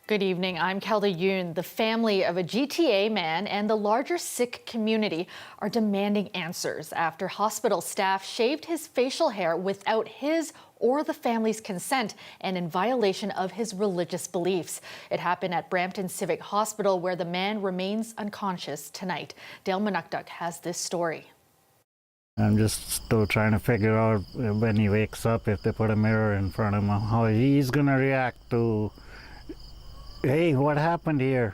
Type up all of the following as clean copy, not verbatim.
Good evening. I'm Kelly Yoon. The family of a GTA man and the larger Sikh community are demanding answers after hospital staff shaved his facial hair without his or the family's consent and in violation of his religious beliefs. It happened at Brampton Civic Hospital, where the man remains unconscious tonight. Dale Manukduk has this story. I'm just still trying to figure out when he wakes up, if they put a mirror in front of him, how he's going to react to, hey, what happened here?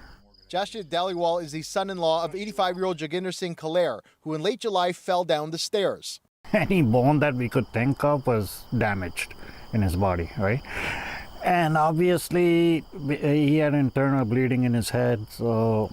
Jashid Daliwal is the son-in-law of 85-year-old Joginder Singh Kalair, who in late July fell down the stairs. Any bone that we could think of was damaged in his body, right? And obviously, he had internal bleeding in his head, so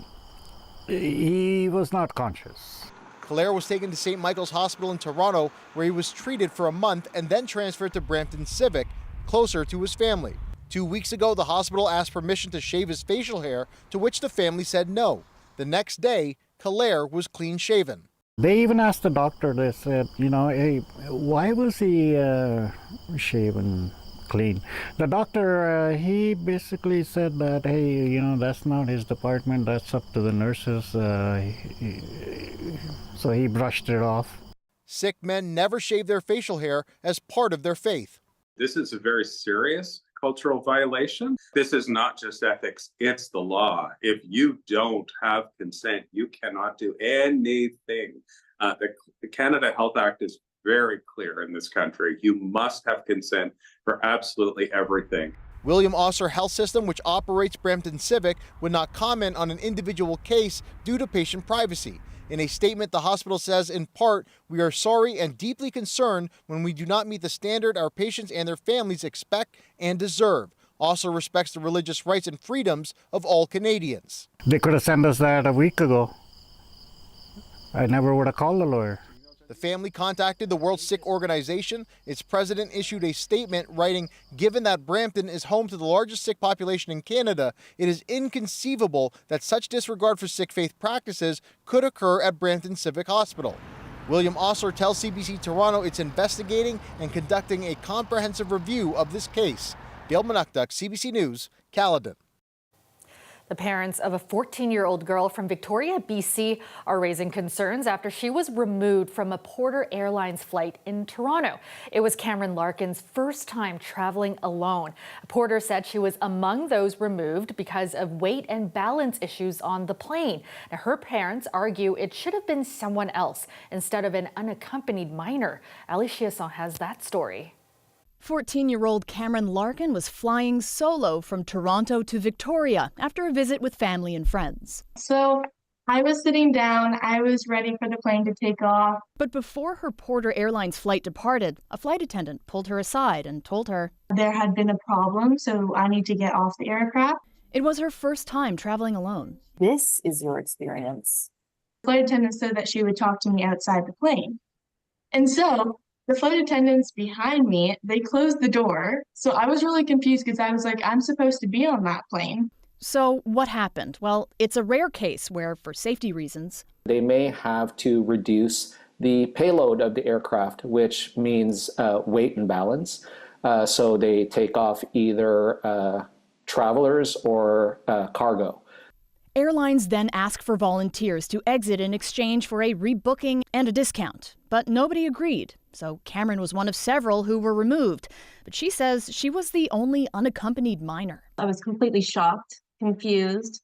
he was not conscious. Kalair was taken to St. Michael's Hospital in Toronto, where he was treated for a month and then transferred to Brampton Civic, closer to his family. 2 weeks ago, the hospital asked permission to shave his facial hair, to which the family said no. The next day, Kalair was clean shaven. They even asked the doctor, they said, hey, why was he shaven clean? The doctor, he basically said that, hey, that's not his department, that's up to the nurses. So he brushed it off. Sikh men never shave their facial hair as part of their faith. This is a very serious cultural violation. This is not just ethics, it's the law. If you don't have consent, you cannot do anything. The Canada Health Act is very clear in this country. You must have consent for absolutely everything. William Osler Health System, which operates Brampton Civic, would not comment on an individual case due to patient privacy. In a statement, the hospital says, in part, we are sorry and deeply concerned when we do not meet the standard our patients and their families expect and deserve. Also respects the religious rights and freedoms of all Canadians. They could have sent us that a week ago. I never would have called the lawyer. The family contacted the World Sikh Organization. Its president issued a statement writing, given that Brampton is home to the largest Sikh population in Canada, it is inconceivable that such disregard for Sikh faith practices could occur at Brampton Civic Hospital. William Osler tells CBC Toronto it's investigating and conducting a comprehensive review of this case. Dale Manukduk, CBC News, Caledon. The parents of a 14-year-old girl from Victoria, BC, are raising concerns after she was removed from a Porter Airlines flight in Toronto. It was Cameron Larkin's first time traveling alone. Porter said she was among those removed because of weight and balance issues on the plane. Now, her parents argue it should have been someone else instead of an unaccompanied minor. Ali Chiasson has that story. 14-year-old Cameron Larkin was flying solo from Toronto to Victoria after a visit with family and friends. So I was sitting down, I was ready for the plane to take off. But before her Porter Airlines flight departed, a flight attendant pulled her aside and told her there had been a problem, so I need to get off the aircraft. It was her first time traveling alone. This is your experience. The flight attendant said that she would talk to me outside the plane. And so the flight attendants behind me, they closed the door. So I was really confused because I was like, I'm supposed to be on that plane. So what happened? Well, it's a rare case where, for safety reasons, they may have to reduce the payload of the aircraft, which means weight and balance. So they take off either travelers or cargo. Airlines then ask for volunteers to exit in exchange for a rebooking and a discount. But nobody agreed, so Cameron was one of several who were removed. But she says she was the only unaccompanied minor. I was completely shocked, confused,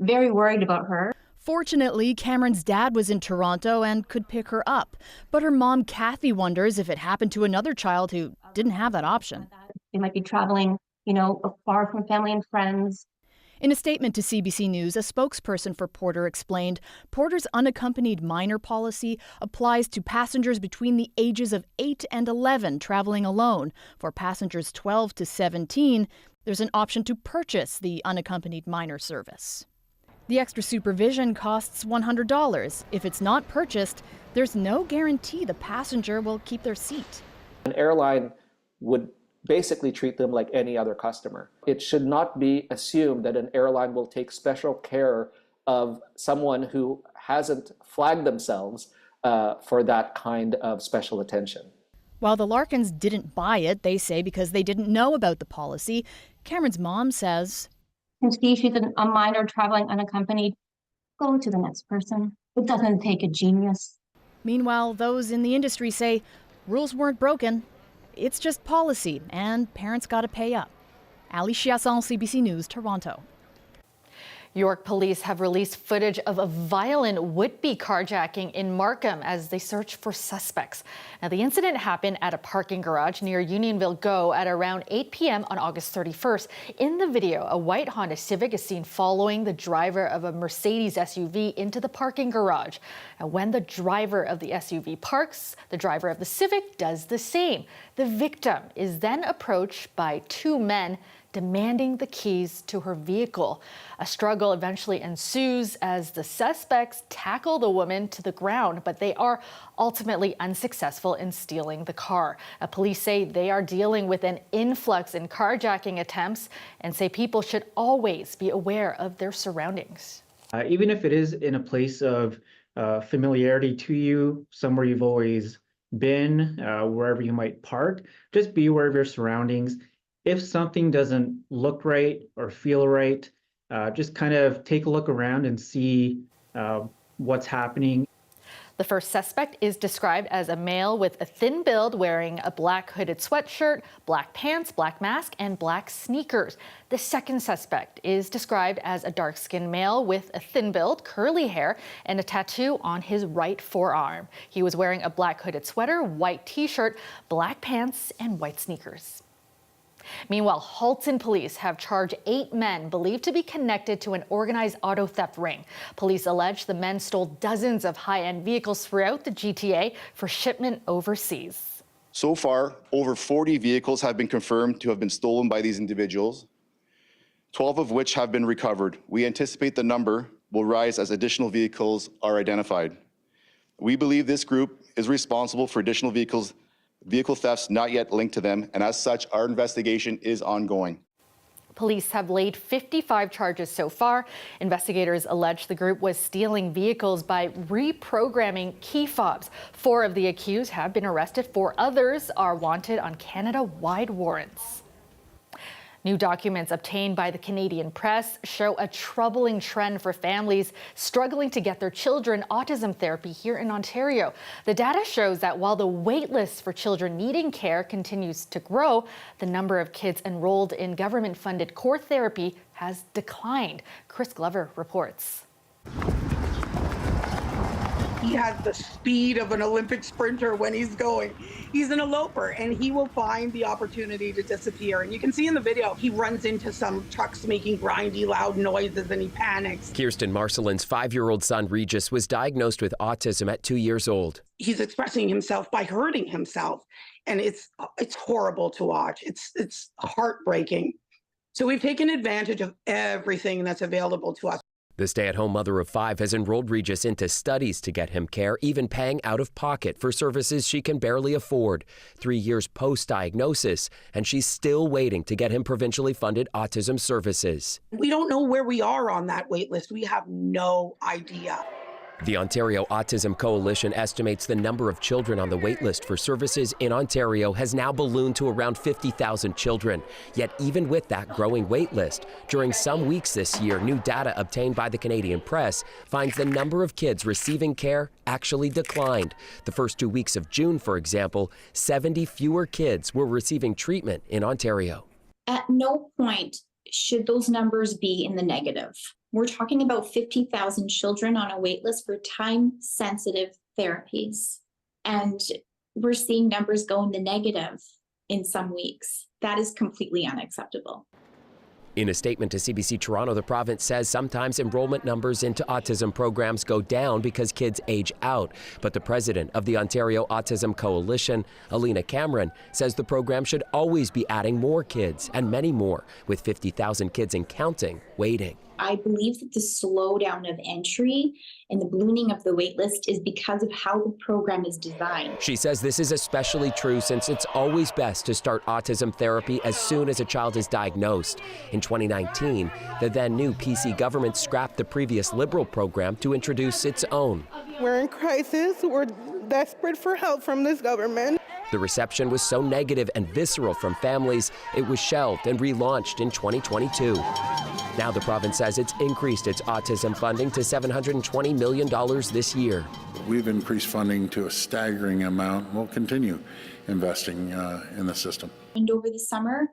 very worried about her. Fortunately, Cameron's dad was in Toronto and could pick her up. But her mom, Kathy, wonders if it happened to another child who didn't have that option. They might be traveling, far from family and friends. In a statement to CBC News, a spokesperson for Porter explained Porter's unaccompanied minor policy applies to passengers between the ages of 8 and 11 traveling alone. For passengers 12 to 17, there's an option to purchase the unaccompanied minor service. The extra supervision costs $100. If it's not purchased, there's no guarantee the passenger will keep their seat. An airline would basically treat them like any other customer. It should not be assumed that an airline will take special care of someone who hasn't flagged themselves for that kind of special attention. While the Larkins didn't buy it, they say because they didn't know about the policy, Cameron's mom says can see she's a minor traveling unaccompanied, go to the next person. It doesn't take a genius. Meanwhile, those in the industry say rules weren't broken. It's just policy, and parents got to pay up. Ali Chiasson, CBC News, Toronto. York police have released footage of a violent would-be carjacking in Markham as they search for suspects. Now, the incident happened at a parking garage near Unionville Go at around 8 p.m. on August 31st. In the video, a white Honda Civic is seen following the driver of a Mercedes SUV into the parking garage. Now, when the driver of the SUV parks, the driver of the Civic does the same. The victim is then approached by two men demanding the keys to her vehicle. A struggle eventually ensues as the suspects tackle the woman to the ground, but they are ultimately unsuccessful in stealing the car. Police say they are dealing with an influx in carjacking attempts and say people should always be aware of their surroundings. Even if it is in a place of familiarity to you, somewhere you've always been, wherever you might park, just be aware of your surroundings. If something doesn't look right or feel right, just kind of take a look around and see what's happening. The first suspect is described as a male with a thin build wearing a black hooded sweatshirt, black pants, black mask, and black sneakers. The second suspect is described as a dark-skinned male with a thin build, curly hair, and a tattoo on his right forearm. He was wearing a black hooded sweater, white t-shirt, black pants, and white sneakers. Meanwhile, Halton police have charged 8 men believed to be connected to an organized auto theft ring. Police allege the men stole dozens of high-end vehicles throughout the GTA for shipment overseas. So far, over 40 vehicles have been confirmed to have been stolen by these individuals, 12 of which have been recovered. We anticipate the number will rise as additional vehicles are identified. We believe this group is responsible for additional vehicle thefts not yet linked to them, and as such, our investigation is ongoing. Police have laid 55 charges so far. Investigators allege the group was stealing vehicles by reprogramming key fobs. 4 of the accused have been arrested. 4 others are wanted on Canada-wide warrants. New documents obtained by the Canadian press show a troubling trend for families struggling to get their children autism therapy here in Ontario. The data shows that while the wait list for children needing care continues to grow, the number of kids enrolled in government-funded core therapy has declined. Chris Glover reports. He has the speed of an Olympic sprinter when he's going. He's an eloper, and he will find the opportunity to disappear. And you can see in the video, he runs into some trucks making grindy, loud noises, and he panics. Kirsten Marcelin's 5-year-old son, Regis, was diagnosed with autism at 2 years old. He's expressing himself by hurting himself, and it's horrible to watch. It's heartbreaking. So we've taken advantage of everything that's available to us. The stay-at-home mother of 5 has enrolled Regis into studies to get him care, even paying out of pocket for services she can barely afford. 3 years post-diagnosis, and she's still waiting to get him provincially funded autism services. We don't know where we are on that wait list. We have no idea. The Ontario Autism Coalition estimates the number of children on the wait list for services in Ontario has now ballooned to around 50,000 children. Yet even with that growing wait list, during some weeks this year, new data obtained by the Canadian press finds the number of kids receiving care actually declined. The first 2 weeks of June, for example, 70 fewer kids were receiving treatment in Ontario. At no point should those numbers be in the negative. We're talking about 50,000 children on a wait list for time-sensitive therapies. And we're seeing numbers go in the negative in some weeks. That is completely unacceptable. In a statement to CBC Toronto, the province says sometimes enrollment numbers into autism programs go down because kids age out. But the president of the Ontario Autism Coalition, Alina Cameron, says the program should always be adding more kids and many more, with 50,000 kids and counting waiting. I believe that the slowdown of entry and the ballooning of the waitlist is because of how the program is designed. She says this is especially true since it's always best to start autism therapy as soon as a child is diagnosed. In 2019, the then new PC government scrapped the previous Liberal program to introduce its own. We're in crisis. We're desperate for help from this government. The reception was so negative and visceral from families, it was shelved and relaunched in 2022. Now the province says it's increased its autism funding to $720 million this year. We've increased funding to a staggering amount. We'll continue investing in the system. And over the summer,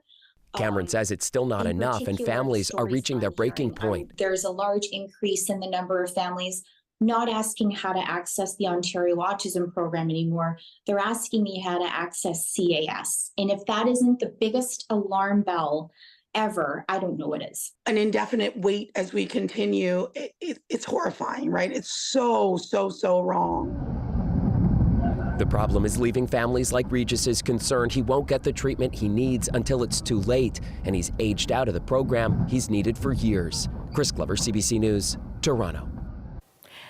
Cameron says it's still not enough and families are reaching their breaking point. There's a large increase in the number of families not asking how to access the Ontario Autism Program anymore. They're asking me how to access CAS. And if that isn't the biggest alarm bell ever, I don't know what is. An indefinite wait as we continue, it's horrifying, right? It's so wrong. The problem is leaving families like Regis's concerned he won't get the treatment he needs until it's too late, and he's aged out of the program he's needed for years. Chris Glover, CBC News, Toronto.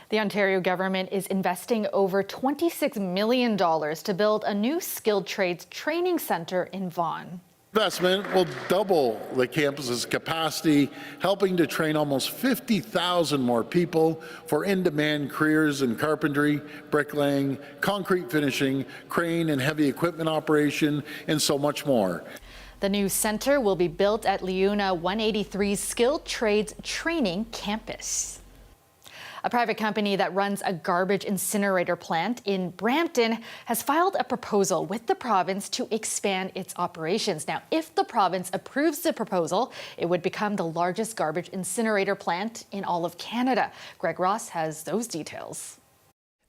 The Ontario government is investing over $26 million to build a new skilled trades training centre in Vaughan. Investment will double the campus's capacity, helping to train almost 50,000 more people for in-demand careers in carpentry, bricklaying, concrete finishing, crane and heavy equipment operation, and so much more. The new centre will be built at Leuna 183's Skilled Trades Training Campus. A private company that runs a garbage incinerator plant in Brampton has filed a proposal with the province to expand its operations. Now, if the province approves the proposal, it would become the largest garbage incinerator plant in all of Canada. Greg Ross has those details.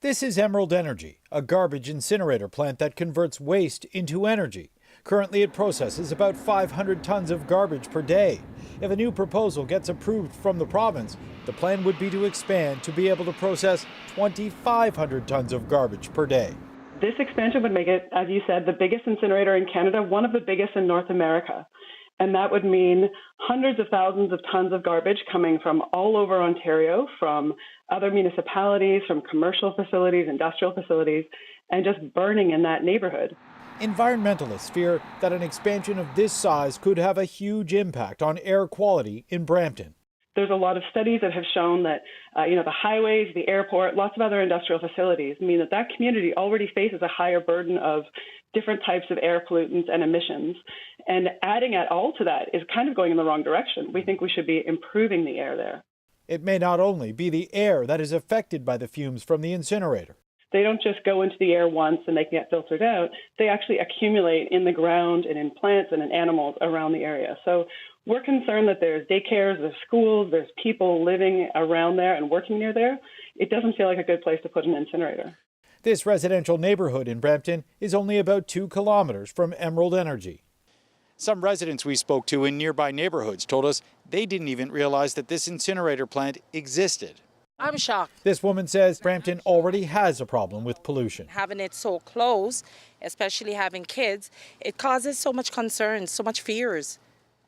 This is Emerald Energy, a garbage incinerator plant that converts waste into energy. Currently, it processes about 500 tons of garbage per day. If a new proposal gets approved from the province, the plan would be to expand to be able to process 2,500 tons of garbage per day. This expansion would make it, as you said, the biggest incinerator in Canada, one of the biggest in North America. And that would mean hundreds of thousands of tons of garbage coming from all over Ontario, from other municipalities, from commercial facilities, industrial facilities, and just burning in that neighborhood. Environmentalists fear that an expansion of this size could have a huge impact on air quality in Brampton. There's a lot of studies that have shown that, the highways, the airport, lots of other industrial facilities mean that that community already faces a higher burden of different types of air pollutants and emissions. And adding it all to that is kind of going in the wrong direction. We think we should be improving the air there. It may not only be the air that is affected by the fumes from the incinerator. They don't just go into the air once and they can get filtered out. They actually accumulate in the ground and in plants and in animals around the area. So we're concerned that there's daycares, there's schools, there's people living around there and working near there. It doesn't feel like a good place to put an incinerator. This residential neighborhood in Brampton is only about 2 kilometers from Emerald Energy. Some residents we spoke to in nearby neighborhoods told us they didn't even realize that this incinerator plant existed. I'm shocked. This woman says Brampton already has a problem with pollution. Having it so close, especially having kids, it causes so much concern, so much fears,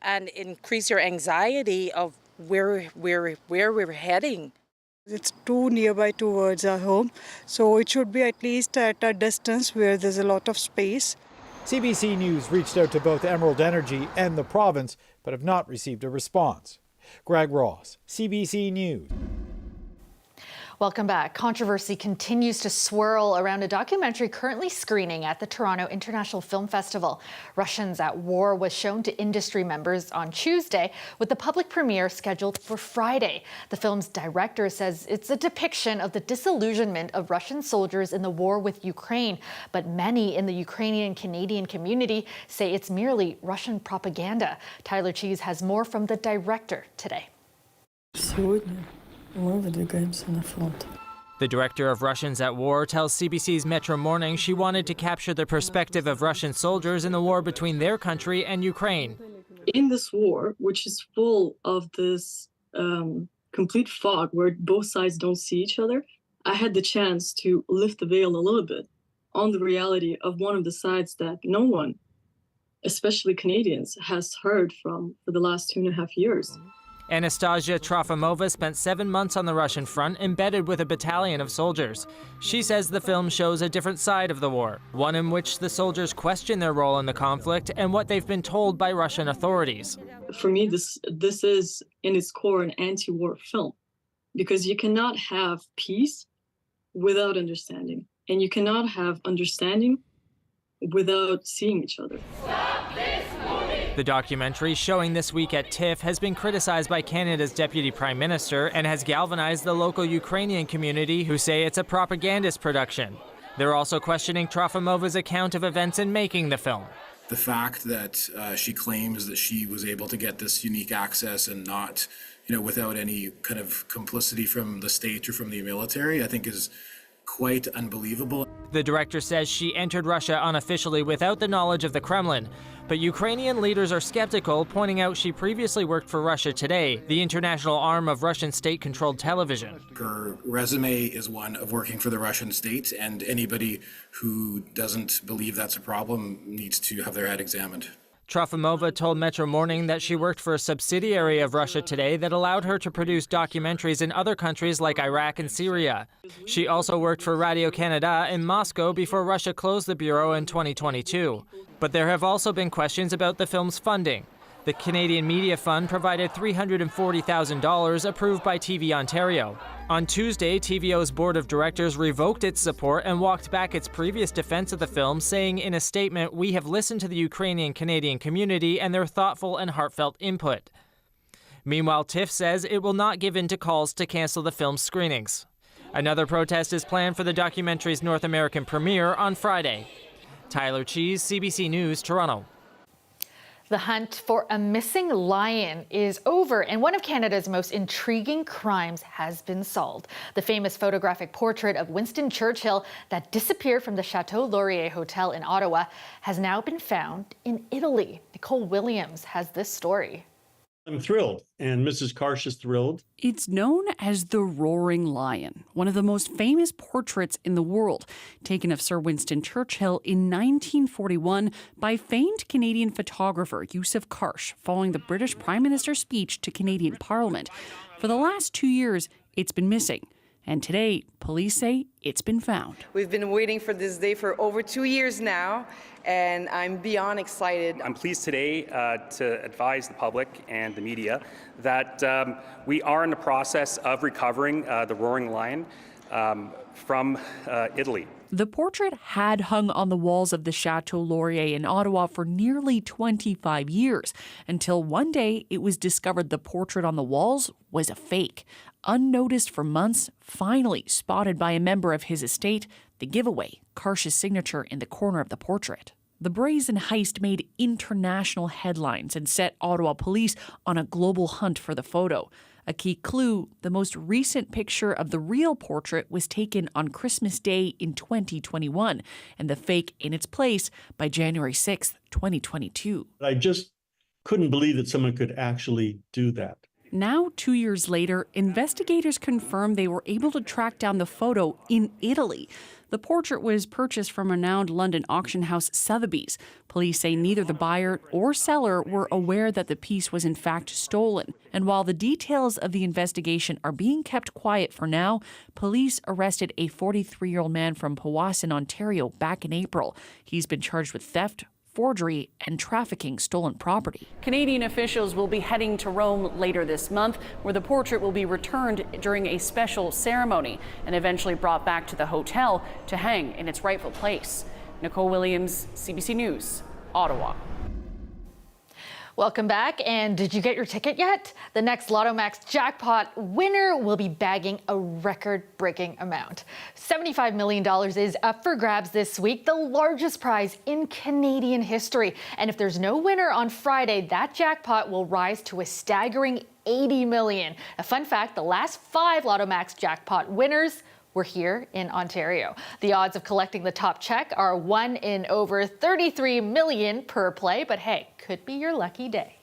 and increase your anxiety of where we're heading. It's too nearby towards our home, so it should be at least at a distance where there's a lot of space. CBC News reached out to both Emerald Energy and the province, but have not received a response. Greg Ross, CBC News. Welcome back. Controversy continues to swirl around a documentary currently screening at the Toronto International Film Festival. Russians at War was shown to industry members on Tuesday, with the public premiere scheduled for Friday. The film's director says it's a depiction of the disillusionment of Russian soldiers in the war with Ukraine, but many in the Ukrainian Canadian community say it's merely Russian propaganda. Tyler Cheese has more from the director today. The director of Russians at War tells CBC's Metro Morning she wanted to capture the perspective of Russian soldiers in the war between their country and Ukraine. In this war, which is full of this complete fog where both sides don't see each other, I had the chance to lift the veil a little bit on the reality of one of the sides that no one, especially Canadians, has heard from for the last 2.5 years. Anastasia Trofimova spent 7 months on the Russian front, embedded with a battalion of soldiers. She says the film shows a different side of the war, one in which the soldiers question their role in the conflict and what they've been told by Russian authorities. For me, this is, in its core, an anti-war film, because you cannot have peace without understanding, and you cannot have understanding without seeing each other. Stop this movie! The documentary, showing this week at TIFF, has been criticized by Canada's Deputy Prime Minister and has galvanized the local Ukrainian community, who say it's a propagandist production. They're also questioning Trofimov's account of events in making the film. The fact that she claims that she was able to get this unique access and not, without any kind of complicity from the state or from the military, I think is quite unbelievable. The director says she entered Russia unofficially without the knowledge of the Kremlin, but Ukrainian leaders are skeptical, pointing out she previously worked for Russia Today, the international arm of Russian state-controlled television. Her resume is one of working for the Russian state, and anybody who doesn't believe that's a problem needs to have their head examined. Trofimova told Metro Morning that she worked for a subsidiary of Russia Today that allowed her to produce documentaries in other countries like Iraq and Syria. She also worked for Radio-Canada in Moscow before Russia closed the bureau in 2022. But there have also been questions about the film's funding. The Canadian Media Fund provided $340,000 approved by TV Ontario. On Tuesday, TVO's board of directors revoked its support and walked back its previous defense of the film, saying in a statement, "We have listened to the Ukrainian-Canadian community and their thoughtful and heartfelt input." Meanwhile, TIFF says it will not give in to calls to cancel the film's screenings. Another protest is planned for the documentary's North American premiere on Friday. Tyler Cheese, CBC News, Toronto. The hunt for a missing lion is over, and one of Canada's most intriguing crimes has been solved. The famous photographic portrait of Winston Churchill that disappeared from the Chateau Laurier Hotel in Ottawa has now been found in Italy. Nicole Williams has this story. I'm thrilled, and Mrs. Karsh is thrilled. It's known as the Roaring Lion, one of the most famous portraits in the world, taken of Sir Winston Churchill in 1941 by famed Canadian photographer Yusuf Karsh following the British Prime Minister's speech to Canadian Parliament. For the last 2 years, it's been missing. And today, police say it's been found. We've been waiting for this day for over 2 years now, and I'm beyond excited. I'm pleased today to advise the public and the media that we are in the process of recovering the Roaring Lion from Italy. The portrait had hung on the walls of the Chateau Laurier in Ottawa for nearly 25 years, until one day it was discovered the portrait on the walls was a fake. Unnoticed for months, finally spotted by a member of his estate, the giveaway, Karsh's signature in the corner of the portrait. The brazen heist made international headlines and set Ottawa police on a global hunt for the photo. A key clue, the most recent picture of the real portrait was taken on Christmas Day in 2021, and the fake in its place by January 6th, 2022. I just couldn't believe that someone could actually do that. Now, 2 years later, investigators confirmed they were able to track down the photo in Italy. The portrait was purchased from renowned London auction house Sotheby's. Police say neither the buyer or seller were aware that the piece was in fact stolen. And while the details of the investigation are being kept quiet for now, police arrested a 43-year-old man from Powassan, Ontario back in April. He's been charged with theft, forgery, and trafficking stolen property. Canadian officials will be heading to Rome later this month, where the portrait will be returned during a special ceremony and eventually brought back to the hotel to hang in its rightful place. Nicole Williams, CBC News, Ottawa. Welcome back. And did you get your ticket yet? The next Lotto Max jackpot winner will be bagging a record-breaking amount. $75 million is up for grabs this week, the largest prize in Canadian history. And if there's no winner on Friday, that jackpot will rise to a staggering $80 million. A fun fact, the last 5 Lotto Max jackpot winners were here in Ontario. The odds of collecting the top check are 1 in over 33 million per play, but hey, could be your lucky day.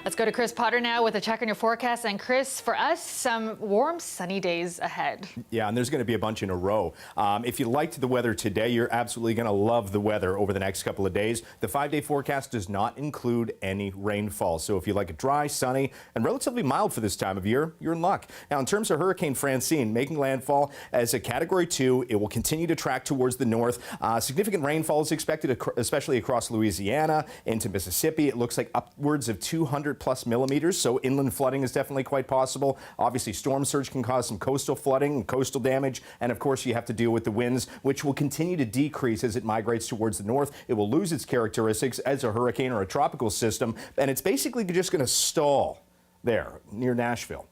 Let's go to Chris Potter now with a check on your forecast. And Chris, for us, some warm, sunny days ahead. Yeah, and there's going to be a bunch in a row. If you liked the weather today, you're absolutely going to love the weather over the next couple of days. The 5-day forecast does not include any rainfall. So if you like it dry, sunny, and relatively mild for this time of year, you're in luck. Now, in terms of Hurricane Francine making landfall as a Category 2, it will continue to track towards the north. Significant rainfall is expected, especially across Louisiana into Mississippi. It looks like upwards of 200 200 plus millimeters, so inland flooding is definitely quite possible. Obviously, storm surge can cause some coastal flooding and coastal damage, and of course, you have to deal with the winds, which will continue to decrease as it migrates towards the north. It will lose its characteristics as a hurricane or a tropical system, and it's basically just going to stall there near Nashville,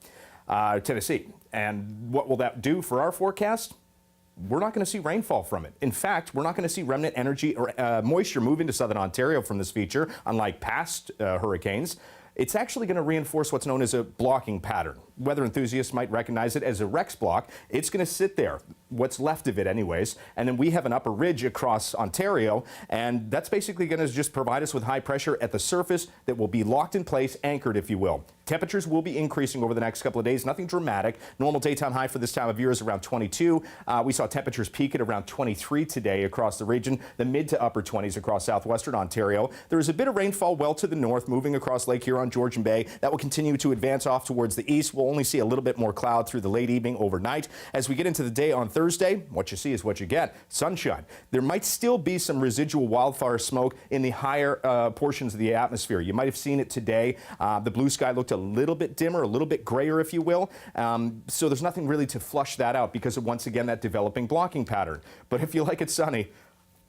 Tennessee. And what will that do for our forecast? We're not going to see rainfall from it. In fact, we're not going to see remnant energy or moisture move into southern Ontario from this feature, unlike past hurricanes. It's actually going to reinforce what's known as a blocking pattern. Weather enthusiasts might recognize it as a Rex block. It's going to sit there, what's left of it anyways, and then we have an upper ridge across Ontario, and that's basically going to just provide us with high pressure at the surface that will be locked in place, anchored, if you will. Temperatures will be increasing over the next couple of days, nothing dramatic. Normal daytime high for this time of year is around 22. We saw temperatures peak at around 23 today across the region, the mid to upper 20s across southwestern Ontario. There is a bit of rainfall well to the north, moving across Lake Huron, Georgian Bay. That will continue to advance off towards the east. We'll only see a little bit more cloud through the late evening overnight. As we get into the day on Thursday, what you see is what you get. Sunshine. There might still be some residual wildfire smoke in the higher portions of the atmosphere. You might have seen it today. The blue sky looked a little bit dimmer, a little bit grayer, if you will. So there's nothing really to flush that out because of, once again, that developing blocking pattern. But if you like it sunny,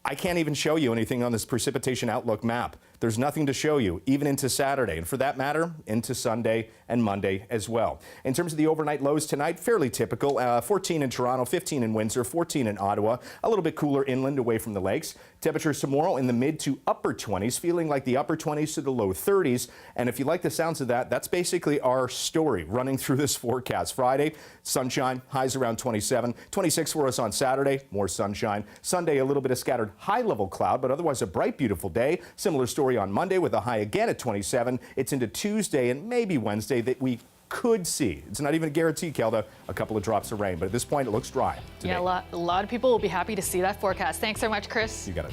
I can't even show you anything on this precipitation outlook map. There's nothing to show you, even into Saturday, and for that matter, into Sunday and Monday as well. In terms of the overnight lows tonight, fairly typical. 14 in Toronto, 15 in Windsor, 14 in Ottawa. A little bit cooler inland away from the lakes. Temperatures tomorrow in the mid to upper 20s, feeling like the upper 20s to the low 30s. And if you like the sounds of that, that's basically our story running through this forecast. Friday, sunshine, highs around 27. 26 for us on Saturday, more sunshine. Sunday, a little bit of scattered high-level cloud, but otherwise a bright, beautiful day. Similar story on Monday with a high again at 27. It's into Tuesday and maybe Wednesday that we could see. It's not even a guarantee, Kelda, a couple of drops of rain, but at this point it looks dry today. Yeah, a lot of people will be happy to see that forecast. Thanks so much, Chris. You got it.